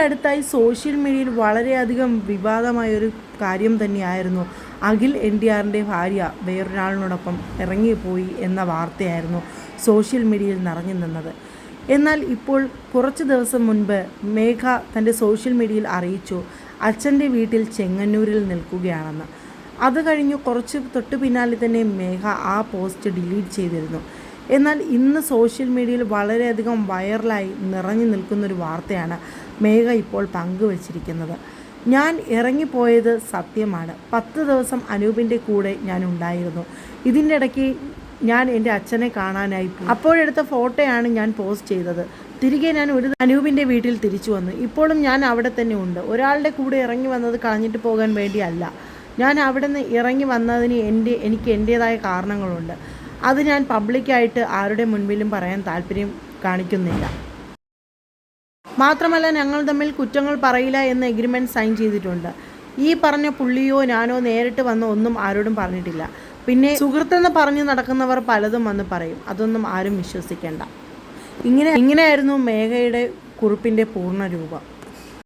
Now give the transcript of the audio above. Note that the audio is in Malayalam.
അടുത്തായി സോഷ്യൽ മീഡിയയിൽ വളരെയധികം വിവാദമായൊരു കാര്യം തന്നെയായിരുന്നു അഖിൽ NTRൻ്റെ ഭാര്യ വേറൊരാളിനോടൊപ്പം ഇറങ്ങിപ്പോയി എന്ന വാർത്തയായിരുന്നു സോഷ്യൽ മീഡിയയിൽ നിറഞ്ഞു നിന്നത്. എന്നാൽ ഇപ്പോൾ കുറച്ച് ദിവസം മുൻപ് മേഘ തൻ്റെ സോഷ്യൽ മീഡിയയിൽ അറിയിച്ചു അച്ഛൻ്റെ വീട്ടിൽ ചെങ്ങന്നൂരിൽ നിൽക്കുകയാണെന്ന്. അത് കഴിഞ്ഞു കുറച്ച് തൊട്ട് പിന്നാലെ തന്നെ മേഘ ആ പോസ്റ്റ് ഡിലീറ്റ് ചെയ്തിരുന്നു. എന്നാൽ ഇന്ന് സോഷ്യൽ മീഡിയയിൽ വളരെയധികം വൈറലായി നിറഞ്ഞു നിൽക്കുന്നൊരു വാർത്തയാണ് മേഘ ഇപ്പോൾ പങ്കുവച്ചിരിക്കുന്നത്. ഞാൻ ഇറങ്ങിപ്പോയത് സത്യമാണ്. 10 ദിവസം അനൂപിൻ്റെ കൂടെ ഞാൻ ഉണ്ടായിരുന്നു. ഇതിൻ്റെ ഇടയ്ക്ക് ഞാൻ എൻ്റെ അച്ഛനെ കാണാനായി പോയി. അപ്പോഴെടുത്ത ഫോട്ടോയാണ് ഞാൻ പോസ്റ്റ് ചെയ്തത്. തിരികെ ഞാൻ അനൂപിൻ്റെ വീട്ടിൽ തിരിച്ചു വന്നു. ഇപ്പോഴും ഞാൻ അവിടെ തന്നെ ഉണ്ട്. ഒരാളുടെ കൂടെ ഇറങ്ങി വന്നത് കളഞ്ഞിട്ട് പോകാൻ വേണ്ടിയല്ല. ഞാൻ അവിടെ നിന്ന് ഇറങ്ങി വന്നതിന് എനിക്ക് എൻ്റേതായ കാരണങ്ങളുണ്ട്. അത് ഞാൻ പബ്ലിക്കായിട്ട് ആരുടെ മുൻപിലും പറയാൻ താല്പര്യം കാണിക്കുന്നില്ല. മാത്രമല്ല ഞങ്ങൾ തമ്മിൽ കുറ്റങ്ങൾ പറയില്ല എന്ന എഗ്രിമെൻറ്റ് സൈൻ ചെയ്തിട്ടുണ്ട്. ഈ പറഞ്ഞ പുള്ളിയോ ഞാനോ നേരിട്ട് വന്ന് ഒന്നും ആരോടും പറഞ്ഞിട്ടില്ല. പിന്നെ സുഹൃത്തെന്ന് പറഞ്ഞ് നടക്കുന്നവർ പലതും വന്ന് പറയും. അതൊന്നും ആരും വിശ്വസിക്കേണ്ട. ഇങ്ങനെയായിരുന്നു മേഘയുടെ കുറിപ്പിൻ്റെ പൂർണ്ണ രൂപം.